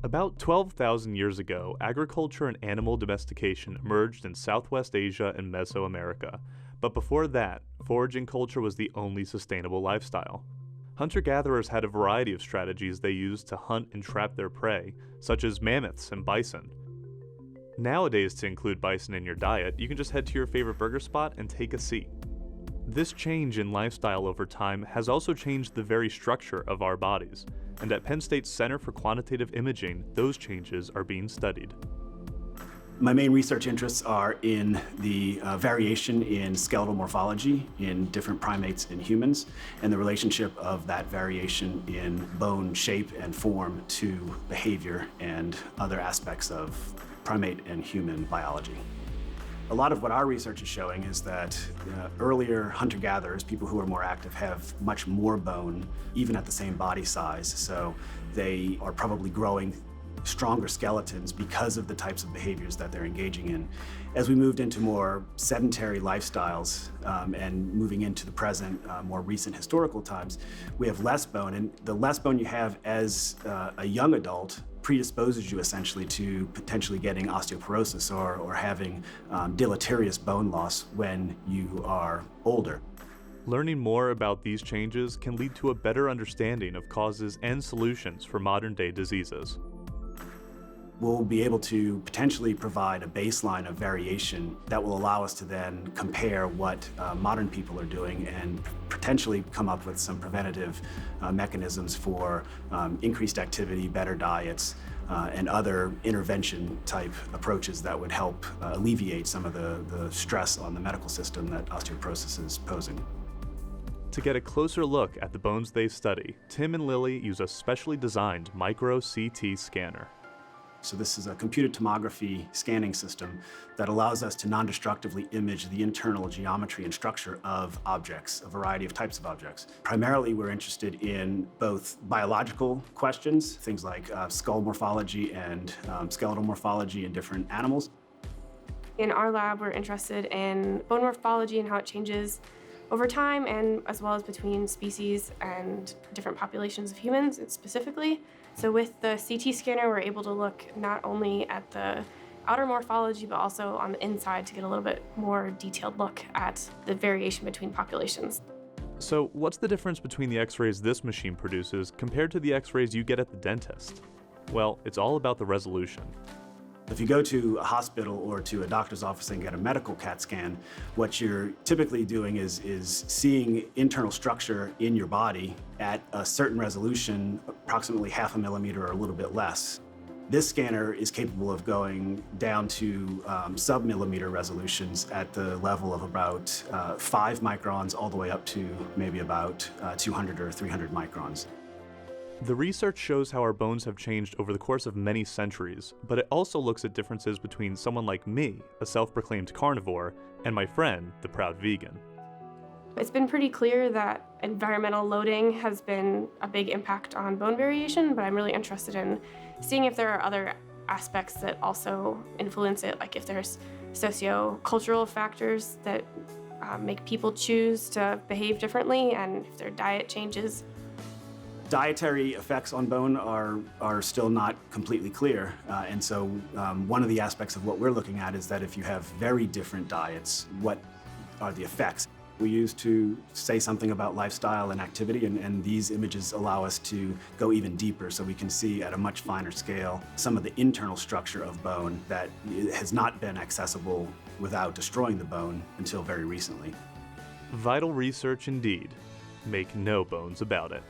About 12,000 years ago, agriculture and animal domestication emerged in Southwest Asia and Mesoamerica. But before that, foraging culture was the only sustainable lifestyle. Hunter-gatherers had a variety of strategies they used to hunt and trap their prey, such as mammoths and bison. Nowadays, to include bison in your diet, you can just head to your favorite burger spot and take a seat. This change in lifestyle over time has also changed the very structure of our bodies, and at Penn State's Center for Quantitative Imaging, those changes are being studied. My main research interests are in the variation in skeletal morphology in different primates and humans, and the relationship of that variation in bone shape and form to behavior and other aspects of primate and human biology. A lot of what our research is showing is that earlier hunter-gatherers, people who are more active, have much more bone, even at the same body size. So they are probably growing stronger skeletons because of the types of behaviors that they're engaging in. As we moved into more sedentary lifestyles and moving into the present, more recent historical times, we have less bone. And the less bone you have as a young adult predisposes you essentially to potentially getting osteoporosis or having deleterious bone loss when you are older. Learning more about these changes can lead to a better understanding of causes and solutions for modern-day diseases. We'll be able to potentially provide a baseline of variation that will allow us to then compare what modern people are doing and potentially come up with some preventative mechanisms for increased activity, better diets, and other intervention-type approaches that would help alleviate some of the stress on the medical system that osteoporosis is posing. To get a closer look at the bones they study, Tim and Lily use a specially designed micro-CT scanner. So this is a computed tomography scanning system that allows us to non-destructively image the internal geometry and structure of objects, a variety of types of objects. Primarily, we're interested in both biological questions, things like skull morphology and skeletal morphology in different animals. In our lab, we're interested in bone morphology and how it changes over time, and as well as between species and different populations of humans specifically. So with the CT scanner, we're able to look not only at the outer morphology, but also on the inside to get a little bit more detailed look at the variation between populations. So what's the difference between the x-rays this machine produces compared to the x-rays you get at the dentist? Well, it's all about the resolution. If you go to a hospital or to a doctor's office and get a medical CAT scan, what you're typically doing is seeing internal structure in your body at a certain resolution, approximately 0.5 millimeter or a little bit less. This scanner is capable of going down to sub-millimeter resolutions at the level of about 5 microns all the way up to maybe about 200 or 300 microns. The research shows how our bones have changed over the course of many centuries, but it also looks at differences between someone like me, a self-proclaimed carnivore, and my friend, the proud vegan. It's been pretty clear that environmental loading has been a big impact on bone variation, but I'm really interested in seeing if there are other aspects that also influence it, like if there's socio-cultural factors that make people choose to behave differently, and if their diet changes. Dietary effects on bone are still not completely clear, and so one of the aspects of what we're looking at is that if you have very different diets, what are the effects? We use to say something about lifestyle and activity, and these images allow us to go even deeper so we can see at a much finer scale some of the internal structure of bone that has not been accessible without destroying the bone until very recently. Vital research indeed. Make no bones about it.